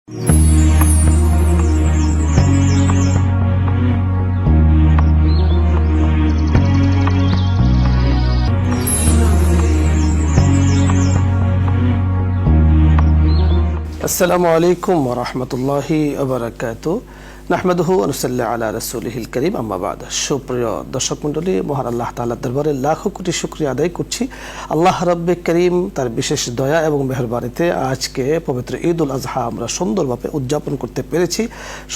আসসালামু আলাইকুম ওয়া রাহমাতুল্লাহি ওয়া বারাকাতুহু নাহমাদুহু ওয়া নুসাল্লি আলা রাসূলিহিল কারীম আম্মা বাদ। সুপ্রিয় দর্শক মণ্ডলী, মহান আল্লাহ তাআলার দরবারে লাখো কোটি শুকরিয়া আদায় করছি। আল্লাহ রাব্বে কারীম তার বিশেষ দয়া এবং মেহেরবানিতে আজকে পবিত্র ঈদুল আজহা আমরা সুন্দরভাবে উদযাপন করতে পেরেছি।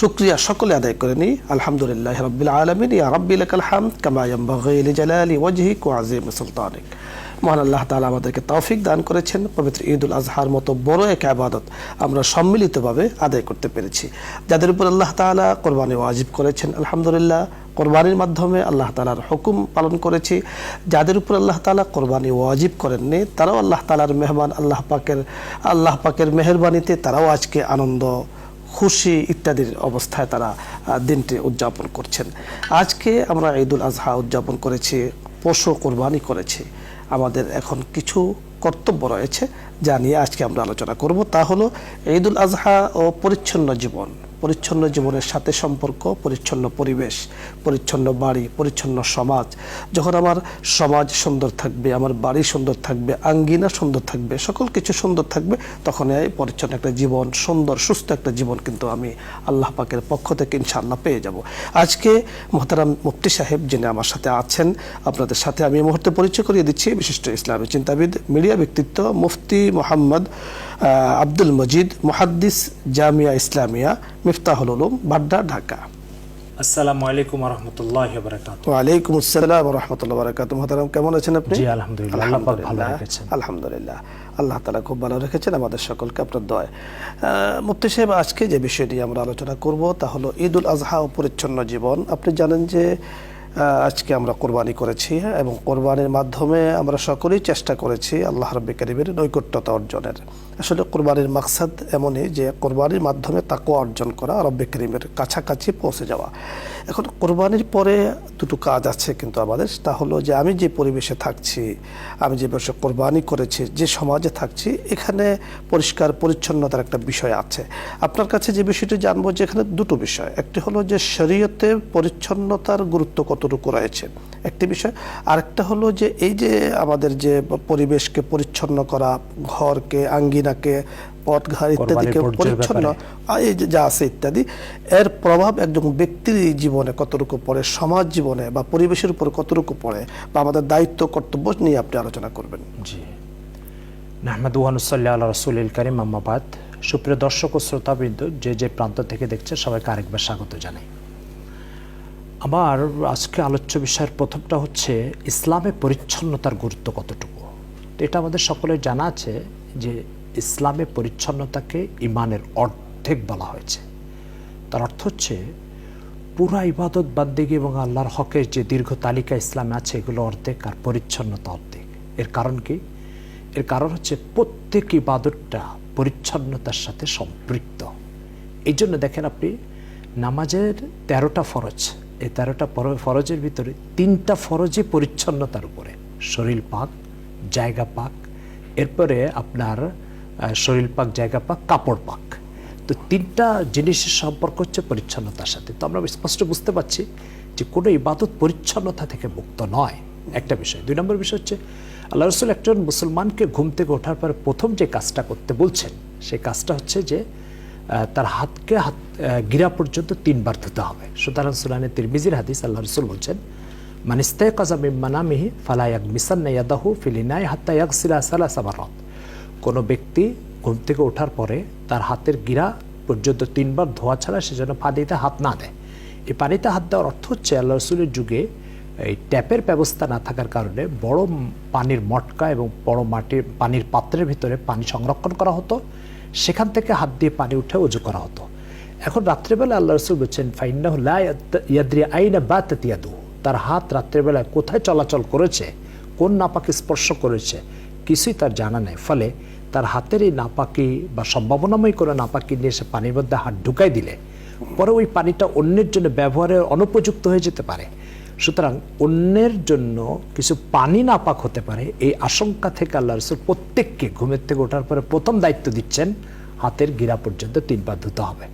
শুকরিয়া সকলে আদায় করে নিই। আলহামদুলিল্লাহি রাব্বিল আলামিন, ইয়া রাব্বি লাকাল হামদ কামা ইয়ানবাগি লিজালালি ওয়াজহিক ওয়া আযীমি সুলতানিক। মহান আল্লাহ তাআলা আমাদেরকে তৌফিক দান করেছেন পবিত্র ঈদুল আজহার মতো বড় এক ইবাদত আমরা সম্মিলিতভাবে আদায় করতে পেরেছি। যাদের উপর আল্লাহ তাআলা কোরবানি ওয়াজিব করেছেন, আলহামদুলিল্লাহ কোরবানির মাধ্যমে আল্লাহ তাআলার হুকুম পালন করেছি। যাদের উপর আল্লাহ তাআলা কোরবানি ওয়াজিব করেননি, তারাও আল্লাহ তাআলার মেহমান, আল্লাহ পাকের মেহেরবানিতে তারাও আজকে আনন্দ, খুশি ইত্যাদির অবস্থায় তারা দিনটি উদযাপন করছেন। আজকে আমরা ঈদুল আজহা উদযাপন করেছি, পশু কোরবানি করেছি। আমাদের এখন কিছু কর্তব্য রয়েছে যা নিয়ে আজকে আমরা আলোচনা করব। তা হলো ঈদুল আজহা ও পরিচ্ছন্ন জীবন। পরিচ্ছন্ন জীবনের সাথে সম্পর্ক পরিচ্ছন্ন পরিবেশ, পরিচ্ছন্ন বাড়ি, পরিচ্ছন্ন সমাজ। যখন আমার সমাজ সুন্দর থাকবে, আমার বাড়ি সুন্দর থাকবে, আঙ্গিনা সুন্দর থাকবে, সকল কিছু সুন্দর থাকবে, তখন এই পরিচ্ছন্ন একটা জীবন, সুন্দর সুস্থ একটা জীবন কিন্তু আমি আল্লাহ পাকের পক্ষ থেকে ইনশাআল্লাহ পেয়ে যাব। আজকে মোহতারাম মুফতি সাহেব যিনি আমার সাথে আছেন, আপনাদের সাথে আমি এই মুহূর্তে পরিচয় করিয়ে দিচ্ছি। বিশিষ্ট ইসলামী চিন্তাবিদ, মিডিয়া ব্যক্তিত্ব মুফতি মোহাম্মদ আব্দুল মজিদ, মুহাদ্দিস, জামিয়া ইসলামিয়া, মিফতাহুল উলুম, বাড্ডা, ঢাকা। আসসালামু আলাইকুম ওয়া রাহমাতুল্লাহি ওয়া বারাকাতুহু। ওয়া আলাইকুম আসসালাম ওয়া রাহমাতুল্লাহি ওয়া বারাকাতুহু। মুহতারাম, কেমন আছেন আপনি? জি আলহামদুলিল্লাহ, আল্লাহ পাক ভালো রেখেছেন। আলহামদুলিল্লাহ, আল্লাহ তাআলা খুব ভালো রেখেছেন আমাদের সকলকে আপনার দয়ায়। মুফতি সাহেব, আজকে যে বিষয়টি আমরা আলোচনা করব তা হলো ঈদুল আজহা ও পরিচ্ছন্ন জীবন। আপনি জানেন যে আজকে আমরা কোরবানি করেছি এবং কোরবানির মাধ্যমে আমরা সকলেই চেষ্টা করেছি আল্লাহ রাব্বুল কারীমের নৈকট্যতা অর্জনের। আসলে কোরবানির মাকসাদ এমনই যে কোরবানির মাধ্যমে তাকওয়া অর্জন করা, রাব্বুল কারীমের কাছাকাছি পৌঁছে যাওয়া। এখন কোরবানির পরে দুটো কাজ আছে কিন্তু আমাদের, তা হলো যে আমি যে পরিবেশে থাকছি, আমি যে বয়সে কোরবানি করেছি, যে সমাজে থাকছি, এখানে পরিষ্কার পরিচ্ছন্নতার একটা বিষয় আছে। আপনার কাছে যে বিষয়টি জানবো যে এখানে দুটো বিষয়, একটি হলো যে শরীয়তে পরিচ্ছন্নতার গুরুত্ব কতটুকু রয়েছে একটি বিষয়, আরেকটা হলো যে এই যে আমাদের যে পরিবেশকে পরিচ্ছন্ন করা, ঘরকে, আঙ্গিনাকে, পথঘাট ইত্যাদিকে পরিচ্ছন্ন, এই যে যা আছে ইত্যাদি, এর প্রভাব একজন ব্যক্তির জীবনে কতটুকু পড়ে, সমাজ জীবনে বা পরিবেশের উপর কতটুকু পড়ে, বা আমাদের দায়িত্ব কর্তব্য নিয়ে আপনি আলোচনা করবেন। জি, নাহমাদুহু ওয়া নুসাল্লি আলা রাসূলিল কারীম, আম্মা বাদ। সুপ্রিয় দর্শক ও শ্রোতাবৃন্দ, যে প্রান্ত থেকে দেখছেন সবাইকে আরেকবার স্বাগত জানাই। আমার আজকে আলোচ্য বিষয়ের প্রথমটা হচ্ছে ইসলামে পরিচ্ছন্নতার গুরুত্ব কতটুকু। তো এটা আমাদের সকলের জানা আছে যে ইসলামে পরিচ্ছন্নতাকে ইমানের অর্ধেক বলা হয়েছে। তার অর্থ হচ্ছে পুরা ইবাদত বান্দেগী এবং আল্লাহর হকের যে দীর্ঘ তালিকা ইসলামে আছে, এগুলো অর্ধেক, আর পরিচ্ছন্নতা অর্ধেক। এর কারণ কি? এর কারণ হচ্ছে প্রত্যেক ইবাদতটা পরিচ্ছন্নতার সাথে সম্পৃক্ত। এই জন্য দেখেন আপনি, নামাজের 13টা ফরজ, এই 13টা ফরজের ভিতরে 3টা ফরজই পরিচ্ছন্নতার উপরে। শরীর পাক, জায়গা পাক, এরপরে আপনার শরীর পাক, জায়গা পাক, কাপড় পাক। তো 3টা জিনিসের সম্পর্ক হচ্ছে পরিচ্ছন্নতার সাথে। তো আমরা স্পষ্ট বুঝতে পারছি যে কোনো ইবাদত পরিচ্ছন্নতা থেকে মুক্ত নয়, একটা বিষয়। 2 নম্বর বিষয় হচ্ছে আল্লাহ রাসূল একজন মুসলমানকে ঘুম থেকে ওঠার পরে প্রথম যে কাজটা করতে বলছেন, সেই কাজটা হচ্ছে যে তার হাতকে গিরা পর্যন্ত 3 বার ধুতে হবে। সুতরাং সুনানে তিরমিজির হাদিস, আল্লাহ রাসূল বলছেন, মান ইস্তায়কাযা মিন মানামিহি ফালা ইয়াগমিসান্না ইয়াদাহু ফিল ইনাই হাত্তা ইয়াগসিলা সালাসা মাররাত। কোনো ব্যক্তি ঘুম থেকে ওঠার পরে তার হাতের গিরা পর্যন্ত 3 বার ধোয়া ছাড়া সে যেন পানিতে হাত না দেয়। এই পানিতে হাত দেওয়ার অর্থ হচ্ছে আল্লাহ রাসূলের যুগে এই ট্যাপের ব্যবস্থা না থাকার কারণে বড় পানির মটকা এবং বড় পানির পাত্রের ভিতরে পানি সংরক্ষণ করা হতো, সেখান থেকে হাত দিয়ে পানি উঠে ওযু করা হতো। এখন রাত্রেবেলা আল্লাহ রাসূল বলছেন, ফাইন্নাহু লা ইয়াদরি আইনা বাতাত ইয়াদুহু, তার হাত রাত্রেবেলায় কোথায় চলাচল করেছে, কোন নাপাকি স্পর্শ করেছে, কিছুই তার জানা নেই। ফলে তার হাতের এই নাপাকি বা সম্ভাবনাময় কোনো নাপাকি নিয়ে সে পানির মধ্যে হাত ঢুকাই দিলে পরে ওই পানিটা অন্যের জন্য ব্যবহারের অনুপযুক্ত হয়ে যেতে পারে। সুতরাং অন্যের জন্য কিছু পানি নাপাক হতে পারে, এই আশঙ্কা থেকে আল্লাহ রাসূল প্রত্যেককে ঘুমের থেকে ওঠার পরে প্রথম দায়িত্ব দিচ্ছেন হাতের গিরা পর্যন্ত 3 বার ধুতে হবে।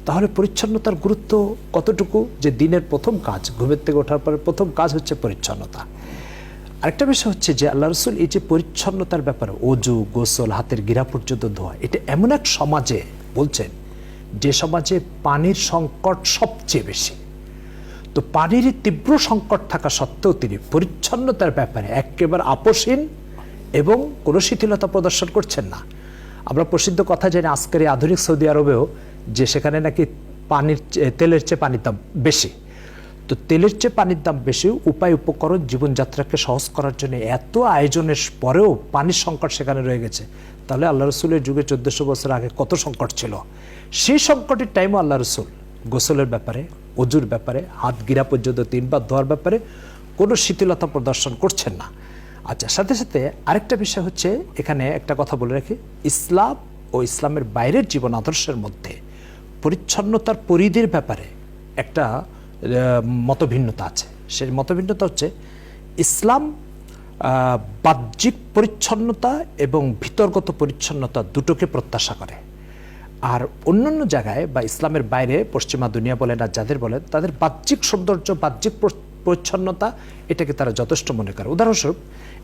তাহলে পরিচ্ছন্নতার গুরুত্ব কতটুকু, যে দিনের প্রথম কাজ, ঘুমের থেকে ওঠার পরে প্রথম কাজ হচ্ছে পরিচ্ছন্নতা। আরেকটা বিষয় হচ্ছে যে আল্লাহ রসুল এই যে পরিচ্ছন্নতার ব্যাপারে অজু, গোসল, হাতের গিরা পর্যন্ত ধোয়া, এটা এমন এক সমাজে বলছেন যে সমাজে পানির সংকট সবচেয়ে বেশি। তো পানির তীব্র সংকট থাকা সত্ত্বেও তিনি পরিচ্ছন্নতার ব্যাপারে একেবারে আপোষহীন এবং কোনো শিথিলতা প্রদর্শন করছেন না। আমরা প্রসিদ্ধ কথা জানি আজকের এই আধুনিক সৌদি আরবেও, যে সেখানে নাকি তেলের চেয়ে পানির দাম বেশি। তো তেলের চেয়ে পানির দাম বেশি, উপায় উপকরণ জীবনযাত্রাকে সহজ করার জন্য এত আয়োজনের পরেও পানির সংকট সেখানে রয়ে গেছে। তাহলে আল্লাহ রসুলের যুগে 1400 বছর আগে কত সংকট ছিল। সেই সংকটের টাইমও আল্লাহ রসুল গোসলের ব্যাপারে, অজুর ব্যাপারে, হাত গিরা পর্যন্ত 3 বার ধোয়ার ব্যাপারে কোনো শিথিলতা প্রদর্শন করছেন না। আচ্ছা, সাথে সাথে আরেকটা বিষয় হচ্ছে, এখানে একটা কথা বলে রাখি, ইসলাম ও ইসলামের বাইরের জীবন আদর্শের মধ্যে পরিচ্ছন্নতার পরিধির ব্যাপারে একটা মতভিন্নতা আছে। সেই মতভিন্নতা হচ্ছে ইসলাম বাহ্যিক পরিচ্ছন্নতা এবং ভিতরগত পরিচ্ছন্নতা দুটোকে প্রত্যাশা করে। আর অন্যান্য জায়গায় বা ইসলামের বাইরে পশ্চিমা দুনিয়া বলেন আর যাদের বলেন, তাদের বাহ্যিক সৌন্দর্য, বাহ্যিক পরিচ্ছন্নতা এটাকে তারা যথেষ্ট মনে করে। উদাহরণস্বরূপ,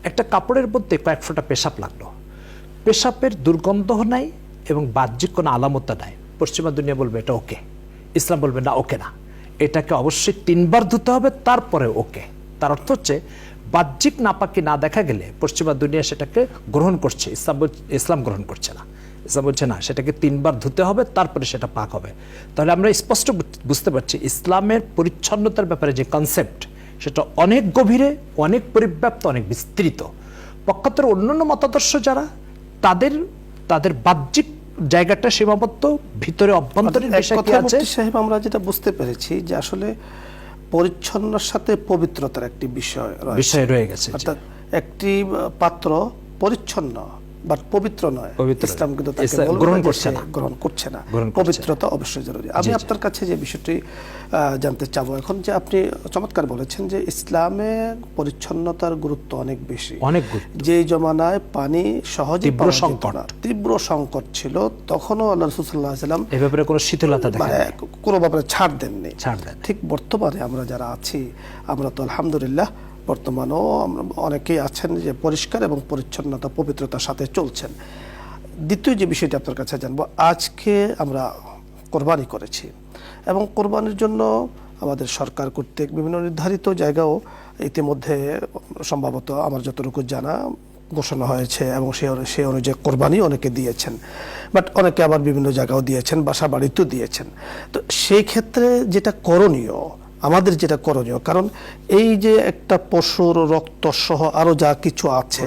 একটা কাপড়ের মধ্যে কয়েক ফোঁটা পেশাব লাগলো, পেশাবের দুর্গন্ধ নাই এবং বাহ্যিক কোনো আলামতা নাই, পশ্চিমা দুনিয়া বলবে এটা ওকে, ইসলাম বলবে না ওকে না, এটাকে অবশ্যই 3 বার ধুতে হবে তারপরে ওকে। তার অর্থ হচ্ছে বাহ্যিক নাপাকি না দেখা গেলে পশ্চিমা দুনিয়া সেটাকে গ্রহণ করছে, ইসলাম গ্রহণ করছে না। ইসলাম বলছে না, সেটাকে 3 বার ধুতে হবে তারপরে সেটা পাক হবে। তাহলে আমরা স্পষ্ট বুঝতে পারছি ইসলামের পরিচ্ছন্নতার ব্যাপারে যে কনসেপ্ট, সেটা অনেক গভীরে, অনেক পরিব্যাপ্ত, অনেক বিস্তৃত। পক্ষান্তরে অন্যান্য মতাদর্শ যারা, তাদের বাহ্যিক জায়গাটা সীমাবদ্ধ, ভিতরে অভ্যন্তরীণ বিষয় কি আছে। সাহেব, আমরা যেটা বুঝতে পেরেছি যে আসলে পরিচ্ছন্নতার সাথে পবিত্রতার একটি বিষয় রয়ে গেছে। অর্থাৎ একটি পাত্র পরিচ্ছন্ন বাট পবিত্র নয়, ইসলাম কিন্তু তাকে গ্রহণ করছে না। পবিত্রতা অবশ্যই জরুরি। আমি আপনার কাছে যে বিষয়টি জানতে চাবো এখন, যে আপনি চমৎকার বলেছেন যে ইসলামে পরিচ্ছন্নতার গুরুত্ব অনেক বেশি। যে জমানায় পানি সহজে তীব্র সংকট ছিল, তখনও আল্লাহ রাসূল সাল্লাল্লাহু আলাইহি ওয়াসাল্লাম এই ব্যাপারে কোনো শিথিলতা কোনো ব্যাপারে ছাড় দেননি। ঠিক বর্তমানে আমরা যারা আছি, আমরা তো আলহামদুলিল্লাহ বর্তমানেও আমরা অনেকেই আছেন যে পরিষ্কার এবং পরিচ্ছন্নতা, পবিত্রতার সাথে চলছেন। দ্বিতীয় যে বিষয়টি আপনার কাছে জানবো, আজকে আমরা কোরবানি করেছি এবং কোরবানির জন্য আমাদের সরকার কর্তৃক বিভিন্ন নির্ধারিত জায়গাও ইতিমধ্যে সম্ভবত আমার যতটুকু জানা ঘোষণা হয়েছে এবং সে অনুযায়ী কোরবানি অনেকে দিয়েছেন, বাট অনেকে আবার বিভিন্ন জায়গাও দিয়েছেন, বাসা বাড়িতেও দিয়েছেন। তো সেই ক্ষেত্রে যেটা করণীয়, আমাদের যেটা করণীয়, কারণ এই যে একটা পশুর রক্ত সহ আরো যা কিছু আছে,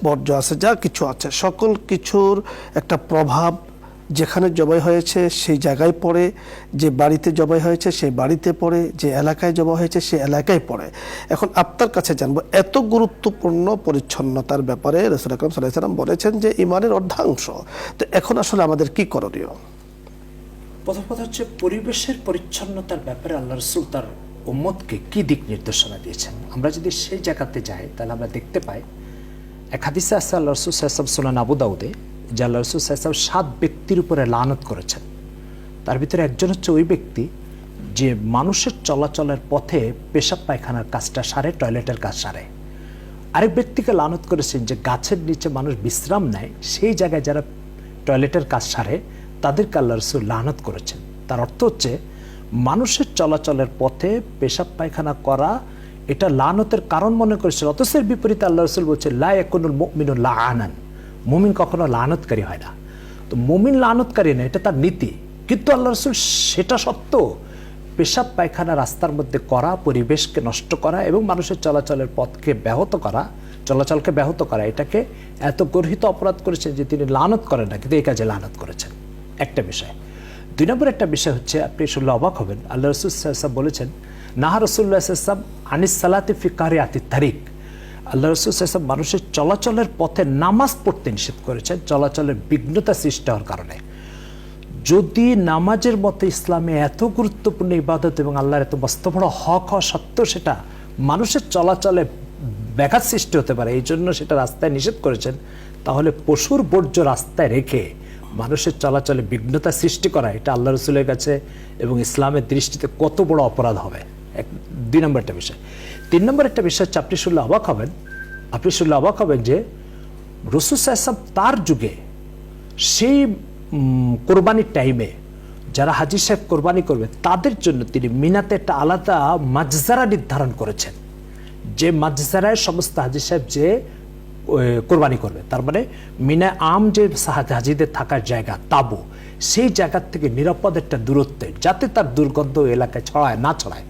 বর্জ্য আছে, যা কিছু আছে, সকল কিছুর একটা প্রভাব যেখানে জবাই হয়েছে সেই জায়গায় পড়ে, যে বাড়িতে জবাই হয়েছে সেই বাড়িতে পড়ে, যে এলাকায় জবাই হয়েছে সেই এলাকায় পড়ে। এখন আপনার কাছে জানবো, এত গুরুত্বপূর্ণ পরিচ্ছন্নতার ব্যাপারে রাসূল আকরাম সাল্লাল্লাহু আলাইহি ওয়াসাল্লাম বলেছেন যে ঈমানের অর্ধাংশ। তো এখন আসলে আমাদের কি করণীয়? প্রথম কথা হচ্ছে পরিবেশের পরিচ্ছন্নতার ব্যাপারে আল্লাহ রাসূল তার উম্মতকে কি দিক নির্দেশনা দিয়েছেন। আমরা যদি সেই জায়গাতে যাই তাহলে আমরা দেখতে পাই, এক হাদিসে আছে আল্লাহ রাসূল সাল্লাল্লাহু আলাইহি ওয়াসাল্লাম, সুনান আবু দাউদে, যে আল্লাহ রাসূল সাল্লাল্লাহু আলাইহি ওয়াসাল্লাম 7 ব্যক্তির উপরে লানত করেছেন। তার ভিতরে একজন হচ্ছে ওই ব্যক্তি যে মানুষের চলাচলের পথে পেশাব পায়খানার কাজটা সারে, টয়লেটের কাজ সারে। আরেক ব্যক্তিকে লানত করেছেন যে গাছের নিচে মানুষ বিশ্রাম নেয়, সেই জায়গায় যারা টয়লেটের কাজ সারে তাদেরকে আল্লাহ রাসূল লানত করেছেন। তার অর্থ হচ্ছে মানুষের চলাচলের পথে পেশাব পায়খানা করা এটা লানতের কারণ মনে করেছিল। অথচ এর বিপরীতে আল্লাহ রাসূল বলছে লা ইয়াকুনুল মুমিনু লাআনান, মুমিন কখনো লানতকারী হয় না। তো মুমিন লানতকারী না, এটা তার নীতি। কিন্তু আল্লাহ রাসূল সেটা সত্ত্বেও পেশাব পায়খানা রাস্তার মধ্যে করা, পরিবেশকে নষ্ট করা এবং মানুষের চলাচলের পথকে ব্যাহত করা, চলাচলকে ব্যাহত করা, এটাকে এত গর্হিত অপরাধ করেছেন যে তিনি লানত করেন না, কিন্তু এই কাজে লানত করেছেন। একটা বিষয়। 2 নম্বর একটা বিষয় হচ্ছে, আপনি শুনলে অবাক হবেন, আল্লাহ রাসূল সাল্লাল্লাহু আলাইহি ওয়াসাল্লাম বলেছেন নাহা রাসূলুল্লাহ সাল্লাল্লাহু আলাইহি ওয়াসাল্লাম আনিস সালাতি ফি কারিয়াতিত তারিক। আল্লাহ রাসূল সাল্লাল্লাহু আলাইহি ওয়াসাল্লাম মানুষের চলাচলের পথে নামাজ পড়তে নিষেধ করেছেন, চলাচলের বিঘ্নতা সৃষ্টি হওয়ার কারণে। যদি নামাজের মতো ইসলামে এত গুরুত্বপূর্ণ ইবাদত এবং আল্লাহর এত মস্ত বড় হক হওয়া সত্ত্বেও সেটা মানুষের চলাচলে ব্যাঘাত সৃষ্টি হতে পারে, এই জন্য সেটা রাস্তায় নিষেধ করেছেন, তাহলে পশুর বর্জ্য রাস্তায় রেখে মানুষের চলাচলে বিঘ্নতা সৃষ্টি করা, এটা আল্লাহ রসুলের কাছে এবং ইসলামের দৃষ্টিতে কত বড় অপরাধ হবে, 2 নম্বর একটা বিষয়। 3 নম্বর একটা বিষয় হচ্ছে, আপনি শুনলে অবাক হবেন যে রসুল সাল্লাল্লাহু তার যুগে সেই কোরবানির টাইমে যারা হাজী সাহেব কোরবানি করবে তাদের জন্য তিনি মিনাতে একটা আলাদা মাজজারা নির্ধারণ করেছেন, যে মাজজারায় সমস্ত হাজী সাহেব যে কোরবানি করবে, তার মানে মিনা যে হাজীদের থাকার জায়গা তাবু, সেই জায়গার থেকে নিরাপদ একটা দূরত্বে, যাতে তার দুর্গন্ধ এলাকায় না ছড়ায়,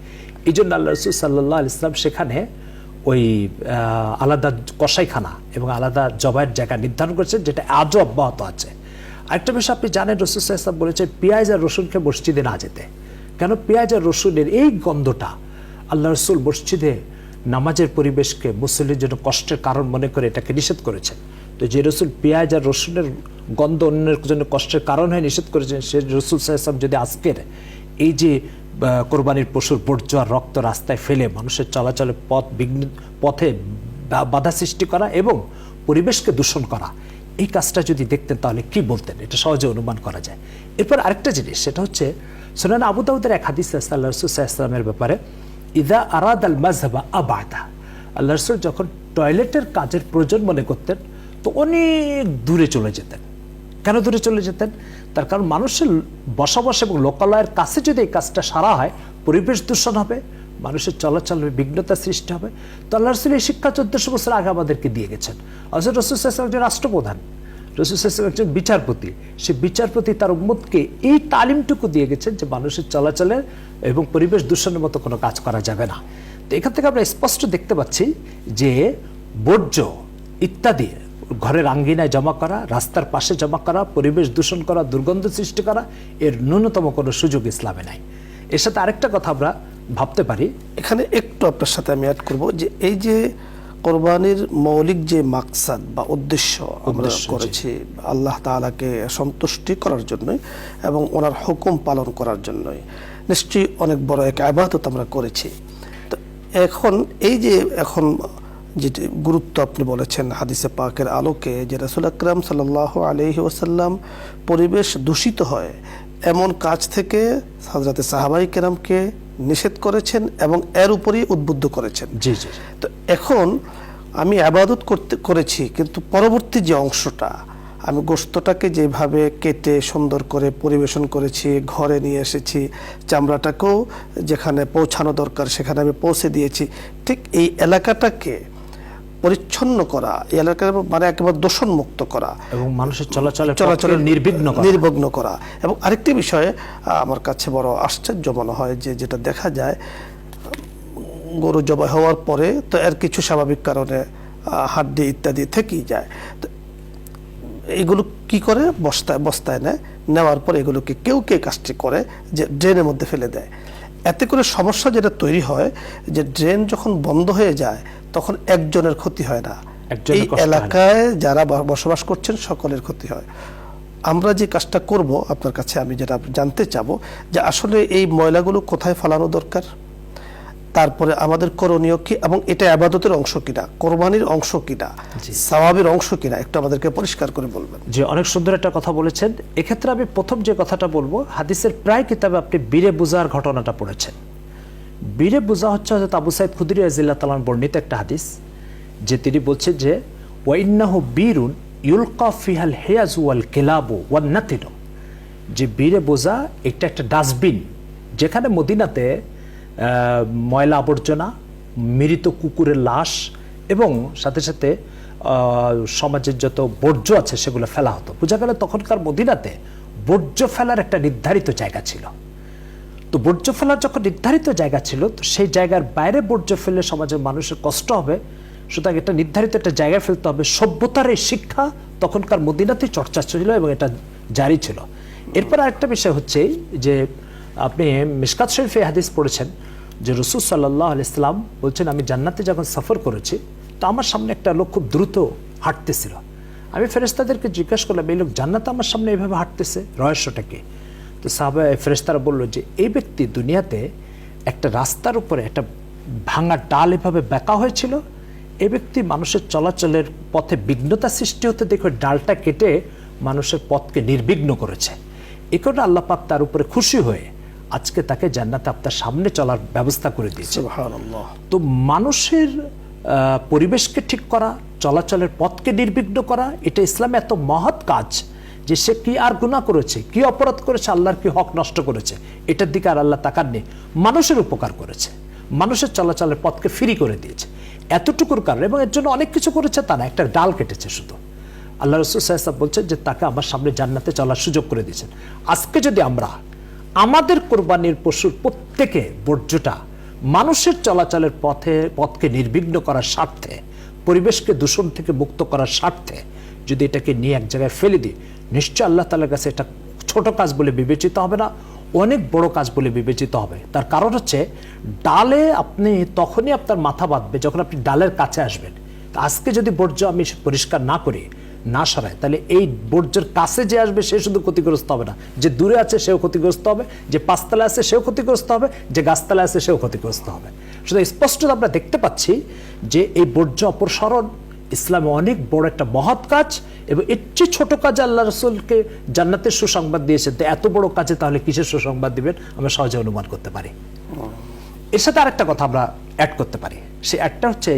এই জন্য আল্লাহ রসুল সাল্লাল্লাহু আলাইহি ওয়াসাল্লাম সেখানে ওই আলাদা কসাইখানা এবং আলাদা জবাইয়ের জায়গা নির্ধারণ করেছেন, যেটা আজও অব্যাহত আছে। আরেকটা বিষয় আপনি জানেন, রসুল সাল্লাল্লাহু আলাইহি ওয়াসাল্লাম বলেছেন পেঁয়াজ আর রসুনকে মসজিদে না যেতে। কেন? পেঁয়াজ আর রসুনের এই গন্ধটা আল্লাহ রসুল মসজিদে নামাজের পরিবেশকে মুসল্লির জন্য কষ্টের কারণ মনে করে এটাকে নিষেধ করেছেন। তো যে রসুল পেঁয়াজ আর রসুনের গন্ধ অন্যের জন্য কষ্টের কারণ হয়ে নিষেধ করেছেন, সে রসুল সাল্লাল্লাহু আলাইহি ওয়াসাল্লাম যদি আজকের এই যে কোরবানির পশুর বর্জ্য আর রক্ত রাস্তায় ফেলে মানুষের চলাচলের পথে বাধা সৃষ্টি করা এবং পরিবেশকে দূষণ করা, এই কাজটা যদি দেখতেন তাহলে কি বলতেন, এটা সহজে অনুমান করা যায়। এরপর আরেকটা জিনিস, সেটা হচ্ছে সুনান আবু দাউদের এক হাদিস আছে আল্লাহ রাসূল সাল্লাল্লাহু আলাইহি ওয়াসাল্লামের ব্যাপারে, ইযা আরাদাল মাযহাবা আবাদা, আল্লাহ রাসূল যখন টয়লেটের কাজের প্রয়োজন মনে করতেন তো অনেক দূরে চলে যেতেন। কেন দূরে চলে যেতেন? তার কারণ মানুষের বসবাস এবং লোকালয়ের কাছে যদি এই কাজটা সারা হয়, পরিবেশ দূষণ হবে, মানুষের চলাচলে বিঘ্নতা সৃষ্টি হবে। তো আল্লাহ রাসূল এই শিক্ষা 1400 বছর আগে আমাদেরকে দিয়ে গেছেন। হযরত রাসূল সাল্লাল্লাহু আলাইহি ওয়াসাল্লাম একজন রাষ্ট্রপ্রধান, রাসূল সাল্লাল্লাহু আলাইহি ওয়াসাল্লাম একজন বিচারপতি, সে বিচারপতি তার উম্মতকে এই তালিমটুকু দিয়ে গেছেন যে মানুষের চলাচলের এবং পরিবেশ দূষণের মতো কোনো কাজ করা যাবে না। তো এখান থেকে আমরা স্পষ্ট দেখতে পাচ্ছি যে বর্জ্য ইত্যাদি ঘরের আঙ্গিনায় জমা করা, রাস্তার পাশে জমা করা, পরিবেশ দূষণ করা, দুর্গন্ধ সৃষ্টি করা, এর ন্যূনতম কোনো সুযোগ ইসলামে নাই। এর সাথে আরেকটা কথা আমরা ভাবতে পারি, এখানে একটু আপনার সাথে আমি অ্যাড করব যে এই যে কোরবানির মৌলিক যে মাকসাদ বা উদ্দেশ্য আমরা করেছি আল্লাহ তাআলাকে সন্তুষ্টি করার জন্যই এবং ওনার হুকুম পালন করার জন্যই, নিশ্চয়ই অনেক বড় এক ইবাদত আমরা করেছি। তো এখন এই যে যেটি গুরুত্ব আপনি বলেছেন হাদিসে পাকের আলোকে, যে রাসূল আকরাম সাল্লাল্লাহু আলাইহি ওয়াসাল্লাম পরিবেশ দূষিত হয় এমন কাজ থেকে হযরতে সাহাবায়ে কেরামকে নিষেধ করেছেন এবং এর উপরই উদ্বুদ্ধ করেছেন। জি জি। তো এখন আমি ইবাদত করেছি, কিন্তু পরবর্তী যে অংশটা, আমি গোশতটাকে যেভাবে কেটে সুন্দর করে পরিবেশন করেছি, ঘরে নিয়ে এসেছি, চামড়াটাকেও যেখানে পৌঁছানো দরকার সেখানে আমি পৌঁছে দিয়েছি, ঠিক এই এলাকাটাকে পরিচ্ছন্ন করা, এই এলাকার মানে একেবারে দূষণ মুক্ত করা এবং মানুষের চলাচলের নির্বিঘ্ন করা। এবং আরেকটি বিষয়ে আমার কাছে বড় আশ্চর্য মনে হয় যে যেটা দেখা যায়, গরু জবাই হওয়ার পরে তো এর কিছু স্বাভাবিক কারণে হাড্ডি ইত্যাদি থেকেই যায়, তো এগুলো কি করে বস্তায় নেওয়ার পর এগুলোকে কেউ কাজটি করে যে ড্রেনের মধ্যে ফেলে দেয়। এতে করে সমস্যা যেটা তৈরি হয় যে ড্রেন যখন বন্ধ হয়ে যায় তখন একজনের ক্ষতি হয় না, এই এলাকায় যারা বসবাস করছেন সকলের ক্ষতি হয়। আমরা যে কাজটা করব, আপনার কাছে আমি যেটা জানতে চাবো যে আসলে এই ময়লাগুলো কোথায় ফেলানো দরকার, তারপরে আমাদের করণীয় কি, এবং এটা ইবাদতের অংশ কিনা, কোরবানির অংশ কিনা, সওয়াবের অংশ কিনা, একটু আমাদেরকে পরিষ্কার করে বলবেন। যে অনেক সুন্দর একটা কথা বলেছেন। এক্ষেত্রে আমি প্রথম যে কথাটা বলবো, হাদিসের প্রায় কিতাবে আপনি বীরে বুজার ঘটনাটা পড়েছেন। বীরে বুজা হচ্ছে হযরত আবু সাঈদ খুদরি রাদিয়াল্লাহু তাআলা বর্ণিত একটা হাদিস, যে তিনি বলছেন যে ওয়াইন্নাহু বীরুন ইউলকা ফিহাল হিয়াজু ওয়াল কিলাবু ওয়ান নাতিনু, যে বীরে বুজা এটা একটা ডাস্টবিন, যেখানে মদিনাতে ময়লা আবর্জনা, মৃত কুকুরের লাশ এবং সাথে সাথে সমাজের যত বর্জ্য আছে সেগুলো ফেলা হতো। বোঝা গেল তখনকার মদিনাতে বর্জ্য ফেলার একটা নির্ধারিত জায়গা ছিল। তো বর্জ্য ফেলার যখন নির্ধারিত জায়গা ছিল, তো সেই জায়গার বাইরে বর্জ্য ফেলে সমাজের মানুষের কষ্ট হবে, সুতরাং এটা নির্ধারিত একটা জায়গায় ফেলতে হবে। সভ্যতার এই শিক্ষা তখনকার মদিনাতে চর্চা ছিল এবং এটা জারি ছিল। এরপর আরেকটা বিষয় হচ্ছে যে আপনি মিশকাত শরীফে হাদিস পড়েছেন যে রাসূল সাল্লাল্লাহু আলাইহি ওয়াসাল্লাম বলছেন, আমি জান্নাতে যখন সফর করেছি তো আমার সামনে একটা লোক খুব দ্রুত হাঁটতেছিল। আমি ফেরেশতাদেরকে জিজ্ঞাসা করলাম, এই লোক জান্নাতে আমার সামনে এইভাবে হাঁটতেছে, রহস্যটা কি? তো ফেরেশতারা বলল যে এই ব্যক্তি দুনিয়াতে একটা রাস্তার উপরে একটা ভাঙা ডাল এভাবে বেঁকা হয়েছিল, এই ব্যক্তি মানুষের চলাচলের পথে বিঘ্নতা সৃষ্টি হতে দেখে ডালটা কেটে মানুষের পথকে নির্বিঘ্ন করেছে। এ কারণে আল্লাহ পাক তার উপরে খুশি হয়ে আজকে তাকে জান্নাতে আপনার সামনে চলার ব্যবস্থা করে দিয়েছে। সুবহানাল্লাহ। তো মানুষের পরিবেশকে ঠিক করা, চলাচলের পথকে নির্বিঘ্ন করা, এটা ইসলামে এত মহৎ কাজ যে সে কি আর গুনাহ করেছে, কি অপরাধ করেছে, আল্লাহর কি হক নষ্ট করেছে, এটার দিকে আর আল্লাহ তাকাননি। মানুষের উপকার করেছে, মানুষের চলাচলের পথকে ফ্রি করে দিয়েছে, এতটুকুর কারণে। এবং এর জন্য অনেক কিছু করেছে তা না, একটা ডাল কেটেছে শুধু। আল্লাহ রাসূল সাল্লাল্লাহু আলাইহি ওয়াসাল্লাম বলছেন যে তাকে আমার সামনে জান্নাতে চলার সুযোগ করে দিয়েছেন। আজকে যদি আমরা আমাদের কোরবানির পশুর প্রত্যেকে বর্জ্যটা মানুষের চলাচলের পথকে নির্বিঘ্ন করার স্বার্থে, পরিবেশকে দূষণ থেকে মুক্ত করার স্বার্থে যদি এটাকে নিয়ে এক জায়গায় ফেলে দিই, নিশ্চয় আল্লাহ তাআলার কাছে এটা ছোট কাজ বলে বিবেচিত হবে না, অনেক বড় কাজ বলে বিবেচিত হবে। তার কারণ হচ্ছে ডালে আপনি তখনই আপনার মাথা বাঁধবে যখন আপনি ডালের কাছে আসবেন। আজকে যদি বর্জ্য আমি পরিষ্কার না করি, না সরাই, তাহলে এই বর্জ্যের কাছে যে আসবে সে শুধু ক্ষতিগ্রস্ত হবে না, যে দূরে আছে সেও ক্ষতিগ্রস্ত হবে, যে পাঁচতলায় আছে সেও ক্ষতিগ্রস্ত হবে, যে গাছতলায় আছে সেও ক্ষতিগ্রস্ত হবে। শুধু স্পষ্ট আমরা দেখতে পাচ্ছি যে এই বর্জ্য অপসারণ ইসলামে অনেক বড় একটা মহৎ কাজ, এবং এর চেয়ে ছোট কাজে আল্লাহ রাসূলকে জান্নাতের সুসংবাদ দিয়েছেন। তো এত বড় কাজে তাহলে কিসের সুসংবাদ দিবেন আমরা সহজে অনুমান করতে পারি। এর সাথে আরেকটা কথা আমরা অ্যাড করতে পারি, সে একটা হচ্ছে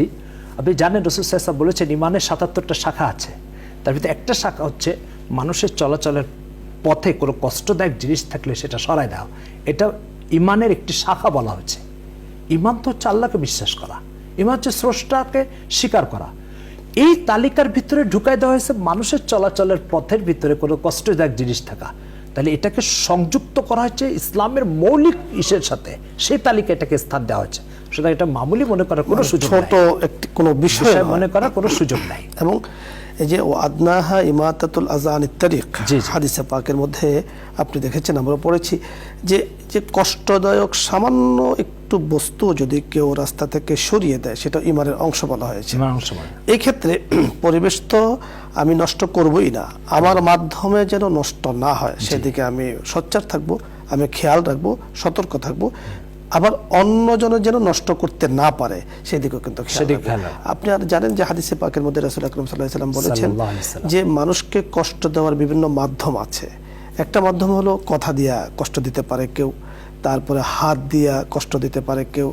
আপনি জানেন রাসূল সাল্লাল্লাহু আলাইহি ওয়াসাল্লাম বলেছেন ইমানের ৭৭টা শাখা আছে, তার ভিতরে একটা শাখা হচ্ছে মানুষের চলাচলের পথে কোনো কষ্টদায়ক জিনিস থাকলে সেটা সরায় দেওয়া। এটা ইমানের একটি শাখা বলা হয়েছে। ইমান তো হচ্ছে আল্লাহকে বিশ্বাস করা, ইমান হচ্ছে স্রষ্টাকে স্বীকার করা। এই তালিকার ভিতরে ঢুকাই দেওয়া হয়েছে মানুষের চলাচলের পথের ভিতরে কোনো কষ্টদায়ক জিনিস থাকা। তাহলে এটাকে সংযুক্ত করা হয়েছে ইসলামের মৌলিক ইসের সাথে, সেই তালিকা এটাকে স্থান দেওয়া হয়েছে। সুতরাং এটা মামুলি মনে করার কোনো সুযোগ ছোট একটি কোনো বিষয় মনে করার কোনো সুযোগ নাই। এবং এই যে আদনাহা ইমাতাতুল আযা আনিত তারিক, জি। হাদিসে পাকের মধ্যে আপনি দেখেছেন, আমরা পড়েছি যে যে কষ্টদায়ক সামান্য একটু বস্তু যদি কেউ রাস্তা থেকে সরিয়ে দেয় সেটা ইমানের অংশ বলা হয়েছে। এই ক্ষেত্রে পরিবেশ তো আমি নষ্ট করবই না, আমার মাধ্যমে যেন নষ্ট না হয় সেদিকে আমি সোচ্চার থাকবো, আমি খেয়াল রাখবো, সতর্ক থাকবো। আবার অন্যজনের যেন নষ্ট করতে না পারে সেদিকেও কিন্তু খেয়াল রাখবো। আপনি আর জানেন যে হাদিসে পাকের মধ্যে রাসূল আকরাম সাল্লাল্লাহু আলাইহি ওয়াসাল্লাম বলেছেন যে মানুষকে কষ্ট দেওয়ার বিভিন্ন মাধ্যম আছে। একটা মাধ্যম হলো কথা দিয়া কষ্ট দিতে পারে কেউ, তারপরে হাত দিয়া কষ্ট দিতে পারে কেউ,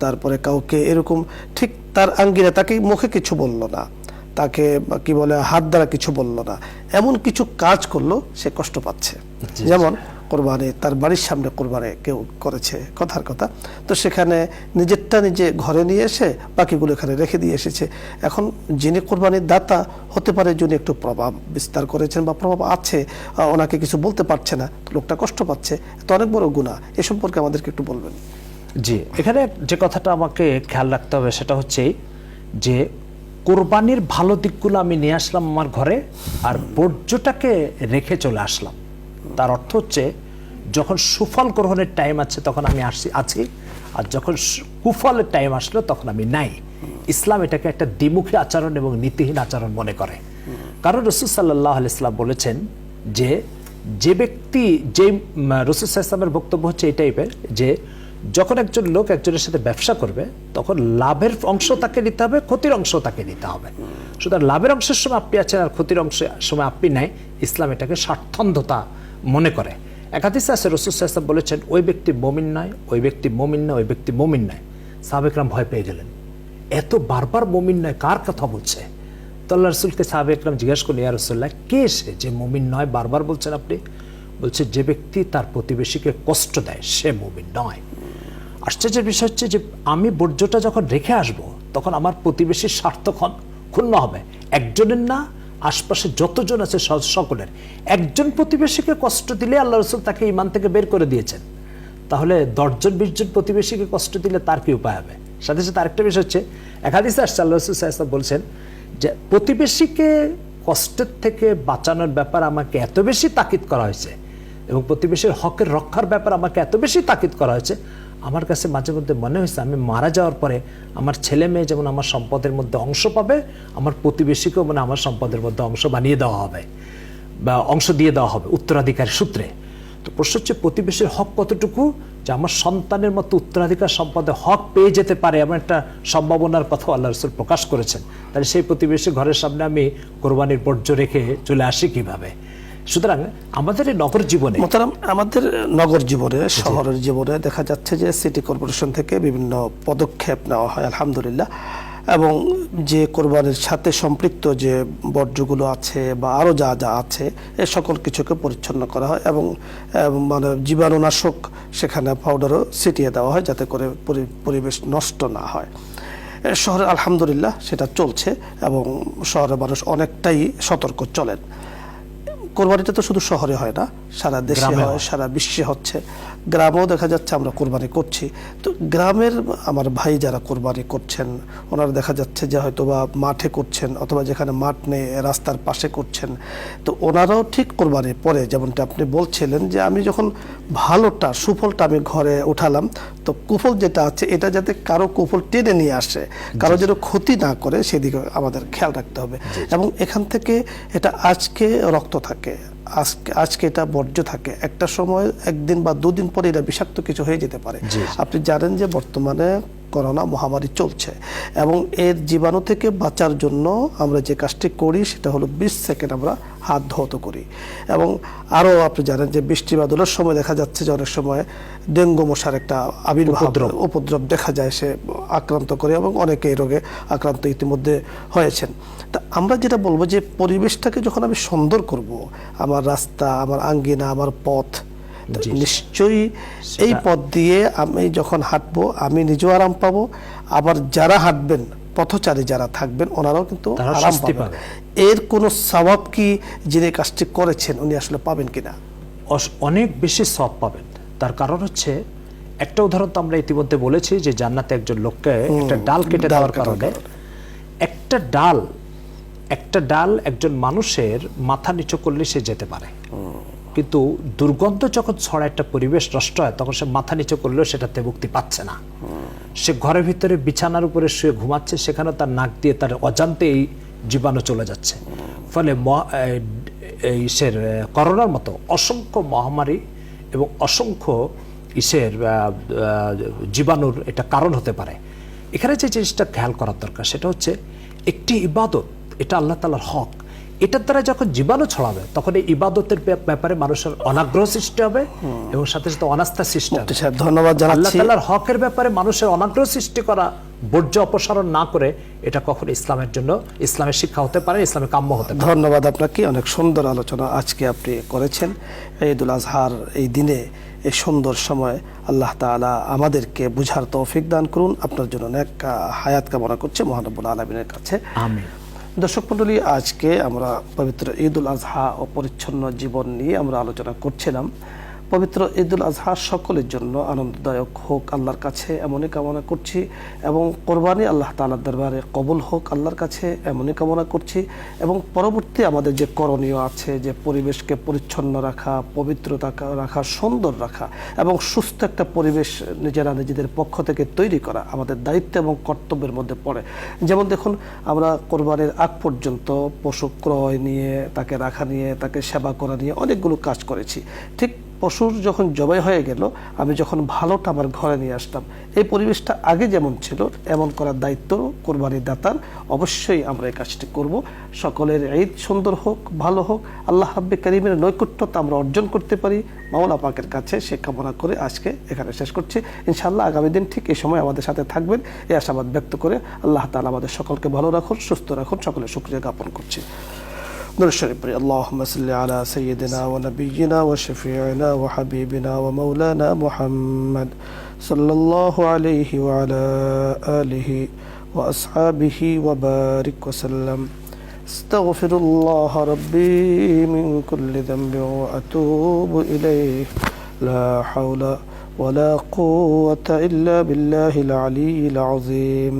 তারপরে কাউকে এরকম ঠিক তার আঙ্গিনা, তাকে মুখে কিছু বলল না, তাকে কি বলে হাত দ্বারা কিছু বলল না, এমন কিছু কাজ করলো সে কষ্ট পাচ্ছে। যেমন কোরবানি, তার বাড়ির সামনে কোরবানি কেউ করেছে কথার কথা, তো সেখানে নিজেরটা নিজে ঘরে নিয়ে এসে বাকিগুলো এখানে রেখে দিয়ে এসেছে। এখন যিনি কোরবানির দাতা হতে পারে, যিনি একটু প্রভাব বিস্তার করেছেন বা প্রভাব আছে, ওনাকে কিছু বলতে পারছে না, লোকটা কষ্ট পাচ্ছে, তো অনেক বড় গুনাহ। এ সম্পর্কে আমাদেরকে একটু বলবেন। জি, এখানে যে কথাটা আমাকে খেয়াল রাখতে হবে সেটা হচ্ছে যে কোরবানির ভালো দিকগুলো আমি নিয়ে আসলাম আমার ঘরে, আর বর্জ্যটাকে রেখে চলে আসলাম। তার অর্থ হচ্ছে যখন সুফল গ্রহণের টাইম আছে তখন আমি আছি, আর যখন কুফলের টাইম আসলো তখন আমি নাই। ইসলাম এটাকে একটা দ্বিমুখী আচরণ এবং নীতিহীন আচরণ মনে করে। কারণ রাসূল সাল্লাল্লাহু আলাইহি ওয়াসাল্লাম বলেছেন যে ব্যক্তি, যে রাসূল সাল্লাল্লাহু আলাইহি ওয়াসাল্লামের বক্তব্য হচ্ছে এই টাইপের যে যখন একজন লোক একজনের সাথে ব্যবসা করবে তখন লাভের অংশ তাকে নিতে হবে, ক্ষতির অংশ তাকে নিতে হবে। সুতরাং লাভের অংশের সময় আপনি আছেন আর ক্ষতির অংশের সময় আপনি নাই, ইসলাম এটাকে স্বার্থন্ধতা মনে করে। এক হাদিসে আছে রাসূল সাল্লাল্লাহু আলাইহি ওয়াসাল্লাম বলেছেন ওই ব্যক্তি মুমিন নয়, ওই ব্যক্তি মুমিন নয়, ওই ব্যক্তি মুমিন নয়। সাহাবায়ে কেরাম ভয় পেয়ে গেলেন, এত বারবার মুমিন নয় কার কথা বলছে? তো আল্লাহর রাসূলকে সাহাবায়ে কেরাম জিজ্ঞাসা করলেন, ইয়া রাসূলুল্লাহ, কে সে যে মুমিন নয় বারবার বলছেন আপনি? বলছে যে ব্যক্তি তার প্রতিবেশীকে কষ্ট দেয় সে মুমিন নয়। আশ্চর্যের বিষয় হচ্ছে যে আমি বর্জ্যটা যখন রেখে আসব তখন আমার প্রতিবেশীর স্বার্থ ক্ষুণ্ণ হবে, একজনের না, আশপাশে যতজন আছে সকলের। একজন প্রতিবেশীকে কষ্ট দিলে আল্লাহ রাসূল তাকে ঈমান থেকে বের করে দিয়েছেন, তাহলে 10জন 20জন প্রতিবেশীকে কষ্ট দিলে তার কি উপায় হবে? সাথে সাথে আরেকটা বিষয় হচ্ছে, এক হাদিসে আসছে আল্লাহ রাসূল সাল্লাল্লাহু আলাইহি ওয়াসাল্লাম বলছেন যে প্রতিবেশীকে কষ্টের থেকে বাঁচানোর ব্যাপার আমাকে এত বেশি তাকিদ করা হয়েছে এবং প্রতিবেশীর হকের রক্ষার ব্যাপার আমাকে এত বেশি তাকিদ করা হয়েছে, আমার কাছে মাঝে মধ্যে মনে হয়েছে আমি মারা যাওয়ার পরে আমার ছেলে মেয়ে যেমন আমার সম্পদের মধ্যে অংশ পাবে, আমার প্রতিবেশীকেও মানে আমার সম্পদের মধ্যে অংশ বানিয়ে দেওয়া হবে বা অংশ দিয়ে দেওয়া হবে উত্তরাধিকার সূত্রে। তো প্রশ্ন হচ্ছে প্রতিবেশীর হক কতটুকু, যে আমার সন্তানের মতো উত্তরাধিকার সম্পদে হক পেয়ে যেতে পারে এমন একটা সম্ভাবনার কথা আল্লাহ রাসূল প্রকাশ করেছেন। তাহলে সেই প্রতিবেশী ঘরের সামনে আমি কোরবানির বর্জ্য রেখে চলে আসি কিভাবে? সুতরাং আমাদের এই নগর জীবনে, মোহতারাম, আমাদের নগর জীবনে, শহরের জীবনে দেখা যাচ্ছে যে সিটি কর্পোরেশন থেকে বিভিন্ন পদক্ষেপ নেওয়া হয় আলহামদুলিল্লাহ, এবং যে কোরবানির সাথে সম্পৃক্ত যে বর্জ্যগুলো আছে বা আরও যা যা আছে এ সকল কিছুকে পরিচ্ছন্ন করা হয় এবং মানে জীবাণুনাশক সেখানে পাউডারও ছিটিয়ে দেওয়া হয় যাতে করে পরিবেশ নষ্ট না হয়। শহরে আলহামদুলিল্লাহ সেটা চলছে এবং শহরের মানুষ অনেকটাই সতর্ক চলেন। কোরবানিটা তো শুধু শহরে হয় না, সারা দেশে হয়, সারা বিশ্বে হচ্ছে। গ্রামেও দেখা যাচ্ছে আমরা কোরবানি করছি। তো গ্রামের আমার ভাই যারা কোরবানি করছেন ওনারা দেখা যাচ্ছে যে হয়তো বা মাঠে করছেন অথবা যেখানে মাঠ নেই রাস্তার পাশে করছেন। তো ওনারাও ঠিক কোরবানির পরে যেমনটা আপনি বলছিলেন যে আমি যখন ভালোটা সুফলটা আমি ঘরে উঠালাম, তো কুফল যেটা আছে এটা যাতে কারো কুফল টেনে নিয়ে আসে, কারো যেন ক্ষতি না করে সেদিকে আমাদের খেয়াল রাখতে হবে। এবং এখান থেকে এটা আজকে রক্ত থাকে, আজকে এটা বর্জ্য থাকে, একটা সময় একদিন বা দুদিন পরে এটা বিষাক্ত কিছু হয়ে যেতে পারে। আপনি জানেন যে বর্তমানে করোনা মহামারী চলছে এবং এর জীবাণু থেকে বাঁচার জন্য আমরা যে কাজটি করি সেটা হলো 20 সেকেন্ড আমরা হাত ধৌত করি। এবং আরও আপনি জানেন যে বৃষ্টি বাদলের সময় দেখা যাচ্ছে যে অনেক সময় ডেঙ্গু মশার একটা উপদ্রব দেখা যায়, সে আক্রান্ত করে এবং অনেকে এই রোগে আক্রান্ত ইতিমধ্যে হয়েছেন। তা আমরা যেটা বলবো যে পরিবেশটাকে যখন আমি সুন্দর করব, আমার রাস্তা, আমার আঙ্গিনা, আমার পথ, নিশ্চয়ই এই পথ দিয়ে আমি যখন হাঁটবো আমি নিজেও আরাম পাবো, আবার যারা হাঁটবেন পথচারী যারা থাকবেন ওনারাও কিন্তু আরাম পাবেন। এর কোনো সওয়াব কি যিনি কাজটি করেছেন উনি আসলে পাবেন কিনা? অনেক বেশি সওয়াব পাবেন। তার কারণ হচ্ছে একটা উদাহরণ তো আমরা ইতিমধ্যে বলেছি যে জান্নাতে একজন লোককে একটা ডাল কেটে দেওয়ার কারণে, একটা ডাল একজন মানুষের মাথা নিচু করলে সে যেতে পারে, কিন্তু দুর্গন্ধ যখন ছড়া একটা পরিবেশ নষ্ট হয় তখন সে মাথা নিচু করলেও সেটাতে মুক্তি পাচ্ছে না। সে ঘরের ভিতরে বিছানার উপরে শুয়ে ঘুমাচ্ছে, সেখানে তার নাক দিয়ে তার অজান্তে এই জীবাণু চলে যাচ্ছে। ফলে করোনার মতো অসংখ্য মহামারী এবং অসংখ্য জীবাণুর এটা কারণ হতে পারে। এখানে যে জিনিসটা খেয়াল করার দরকার সেটা হচ্ছে একটি ইবাদত, এটা আল্লাহ তাআলার হক, এটার দ্বারা যখন জীবাণু ছড়াবে তখন এই ইবাদতের ব্যাপারে মানুষের অনাগ্রহ সৃষ্টি হবে এবং সাথে সাথে অনাস্থা সৃষ্টি হবে। ধন্যবাদ জানাচ্ছি। আল্লাহ তাআলার হকের ব্যাপারে মানুষের অনাগ্রহ সৃষ্টি করা, বর্জ্য অপসারণ না করে এটা কখনো ইসলামের জন্য, ইসলামের শিক্ষা হতে পারে, ইসলামের কাম্য হতে পারে। ধন্যবাদ আপনাকে, অনেক সুন্দর আলোচনা আজকে আপনি করেছেন। ঈদুল আজহার এই দিনে এই সুন্দর সময় আল্লাহ তাআলা আমাদেরকে বুঝার তৌফিক দান করুন। আপনার জন্য অনেক হায়াত কামনা করছে মহান রব্বুল আলামিনের কাছে, আমিন। দর্শক মণ্ডলী, আজকে আমরা পবিত্র ঈদুল আজহা ও পরিচ্ছন্ন জীবন নিয়ে আমরা আলোচনা করছিলাম। পবিত্র ঈদুল আজহা সকলের জন্য আনন্দদায়ক হোক আল্লাহর কাছে এমনই কামনা করছি, এবং কোরবানি আল্লাহ তাআলার দরবারে কবুল হোক আল্লাহর কাছে এমনই কামনা করছি। এবং পরবর্তী আমাদের যে করণীয় আছে, যে পরিবেশকে পরিচ্ছন্ন রাখা, পবিত্র রাখা, সুন্দর রাখা এবং সুস্থ একটা পরিবেশ নিজেরা নিজেদের পক্ষ থেকে তৈরি করা আমাদের দায়িত্ব এবং কর্তব্যের মধ্যে পড়ে। যেমন দেখুন, আমরা কোরবানির আগ পর্যন্ত পশু ক্রয় নিয়ে, তাকে রাখা নিয়ে, তাকে সেবা করা নিয়ে অনেকগুলো কাজ করেছি। ঠিক পশুর যখন জবাই হয়ে গেল, আমি যখন ভালোটা আমার ঘরে নিয়ে আসতাম, এই পরিবেশটা আগে যেমন ছিল এমন করার দায়িত্ব কোরবানির দাতার। অবশ্যই আমরা এই কাজটি করব। সকলের ঈদ সুন্দর হোক, ভালো হোক, আল্লাহ রাব্বে কারীমের নৈকট্যতা আমরা অর্জন করতে পারি মাওলা পাকের কাছে, সে কামনা করে আজকে এখানে শেষ করছি। ইনশাআল্লাহ আগামী দিন ঠিক এই সময় আমাদের সাথে থাকবেন এই আশাবাদ ব্যক্ত করে আল্লাহ তাআলা আমাদের সকলকে ভালো রাখুন, সুস্থ রাখুন, সকলের শুকরিয়া জ্ঞাপন করছি। اللهم صل على سيدنا ونبينا وشفيعنا وحبيبنا ومولانا محمد صلى الله عليه وعلى آله وأصحابه وبارك وسلم. استغفر الله ربي من كل ذنب وأتوب إليه لا حول ولا قوة إلا بالله العلي العظيم.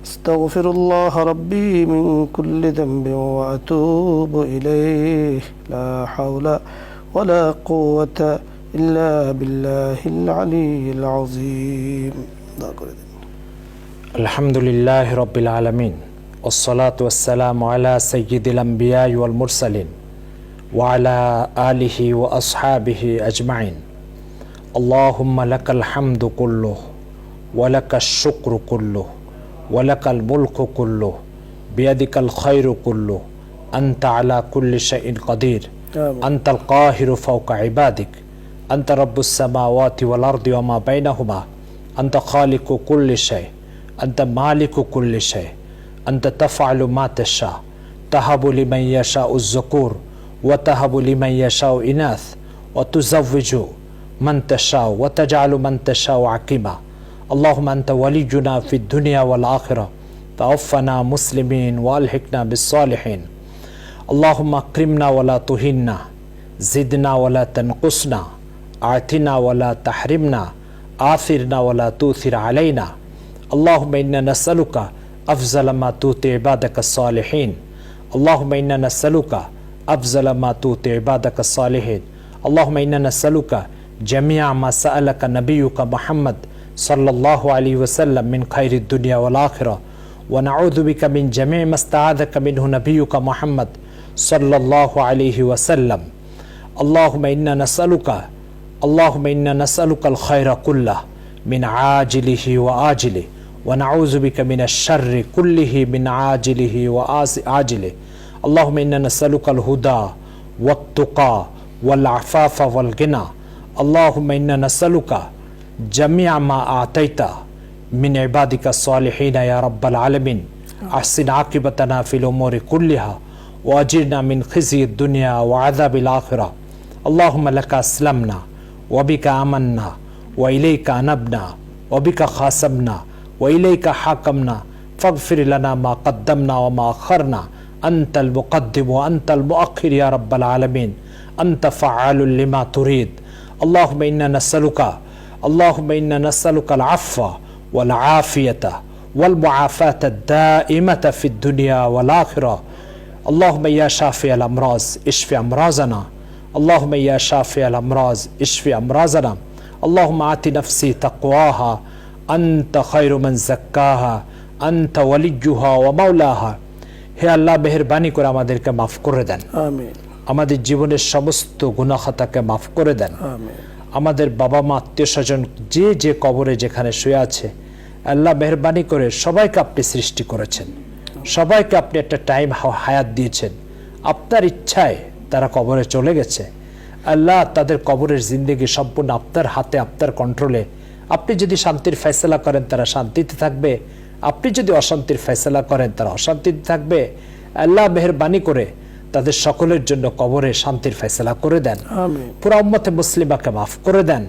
استغفر الله ربي من كل ذنب وأتوب إليه لا حول ولا قوة إلا بالله العلي العظيم. الحمد لله رب العالمين والصلاة والسلام على سيد الأنبياء والمرسلين وعلى آله وأصحابه أجمعين اللهم لك الحمد كله ولك الشكر كله ولك الملك كله بيدك الخير كله أنت على كل شيء قدير أنت القاهر فوق عبادك أنت رب السماوات والأرض وما بينهما أنت خالق كل شيء أنت مالك كل شيء أنت تفعل ما تشاء تهب لمن يشاء الذكور وتهب لمن يشاء إناث وتزوج من تشاء وتجعل من تشاء عقيما اللهم أنت ولينا في الدنيا والآخرة توفنا مسلمين وألحقنا بالصالحين اللهم أكرمنا ولا تهنا زدنا ولا تنقصنا أعطنا ولا تحرمنا آثرنا ولا تؤثر علينا اللهم إنا نسألك أفضل ما تؤتي عبادك الصالحين اللهم إنا نسألك أفضل ما تؤتي عبادك الصالحين اللهم إنا نسألك جميع ما سألك نبيك محمد صلى الله عليه وسلم من خير الدنيا والآخرة ونعوذ بك من جميع ما استعاذك منه نبيك محمد صلى الله عليه وسلم اللهم إنا نسألك الخير كله من عاجله وآجله ونعوذ بك من الشر كله من عاجله وآجله اللهم إنا نسألك الهدى والتقى والعفاف والغنى اللهم إنا نسألك جميع ما أعطيت من عبادك الصالحين يا رب العالمين أحسن عاقبتنا في الأمور كلها وأجرنا من خزي الدنيا وعذاب الآخرة اللهم لك أسلمنا وبك آمنا وإليك أنبنا وبك خاصمنا وإليك حاكمنا فاغفر لنا ما قدمنا وما أخرنا أنت المقدم وأنت المؤخر يا رب العالمين أنت فعال لما تريد اللهم إنا نسألك العفو والعافية والمعافاة الدائمة في الدنيا والآخرة اللهم يا شافي الأمراض اشف أمراضنا اللهم يا شافي الأمراض اشف أمراضنا اللهم آت نفسي تقواها أنت خير من زكاها أنت وليها ومولاها হে আল্লাহ মেহেরবানি করে আমাদেরকে মাফ করে দেন আমিন আমাদের জীবনের সমস্ত গুনাহ খাতাকে মাফ করে দেন আমিন আমাদের বাবা মা আত্মীয়স্বজন যে যে কবরে যেখানে শুয়ে আছে আল্লাহ মেহেরবানি করে সবাইকে আপনি সৃষ্টি করেছেন সবাইকে আপনি একটা টাইম হায়াত দিয়েছেন আপনার ইচ্ছায় তারা কবরে চলে গেছে আল্লাহ তাদের কবরের জিন্দেগি সম্পূর্ণ আপনার হাতে আপনার কন্ট্রোলে আপনি যদি শান্তির ফয়সালা করেন তারা শান্তিতে থাকবে আপনি যদি অশান্তির ফয়সালা করেন তারা অশান্তিতে থাকবে আল্লাহ মেহেরবানি করে তাদের সকলের জন্য কবরে শান্তির ফয়সালা করে দেন আমিন পুরো উম্মতে মুসলিমাকে মাফ করে দেন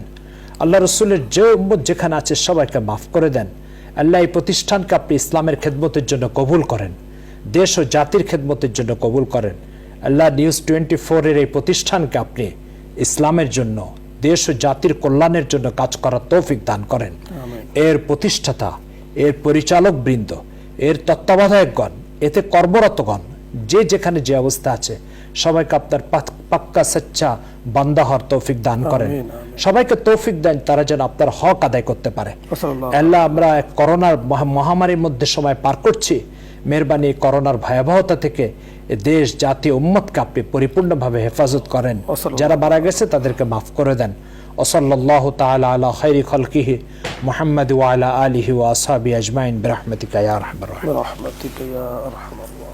আল্লাহ রাসূলের যে উম্মত যেখানে আছে সবাইকে মাফ করে দেন আল্লাহ এই প্রতিষ্ঠানকে আপনি ইসলামের খেদমতের জন্য কবুল করেন দেশ ও জাতির খেদমতের জন্য কবুল করেন আল্লাহ নিউজ 24 এর এই প্রতিষ্ঠানকে আপনি ইসলামের জন্য দেশ ও জাতির কল্যাণের জন্য কাজ করার তৌফিক দান করেন এর প্রতিষ্ঠাতা এর পরিচালক বৃন্দ এর তত্ত্বাবধায়কগণ এতে কর্মরতগণ যে যেখানে যে অবস্থা আছে সবাইকে আপনার পাক্কা সচ্চা বান্দা হওয়ার তৌফিক দান করেন সবাইকে তৌফিক দেন তারা যেন আপনার হক আদায় করতে পারে আল্লাহ আমরা করোনার মহামারীর মধ্যে সময় পার করছি মেহেরবানি করোনার ভয়াবহতা থেকে দেশ জাতি উম্মতকে আপনি পরিপূর্ণভাবে হেফাজত করেন যারা মারা গেছে তাদেরকে মাফ করে দেন ওয়াসাল্লাল্লাহু তাআলা আলা খায়রি খালকিহি মুহাম্মদ ওয়া আলা আলিহি ওয়া আসহাবিহি আজমাইন বিরহমাতিকা ইয়া আরহামার রাহিমিন برحمتك يا أرحم الراحمين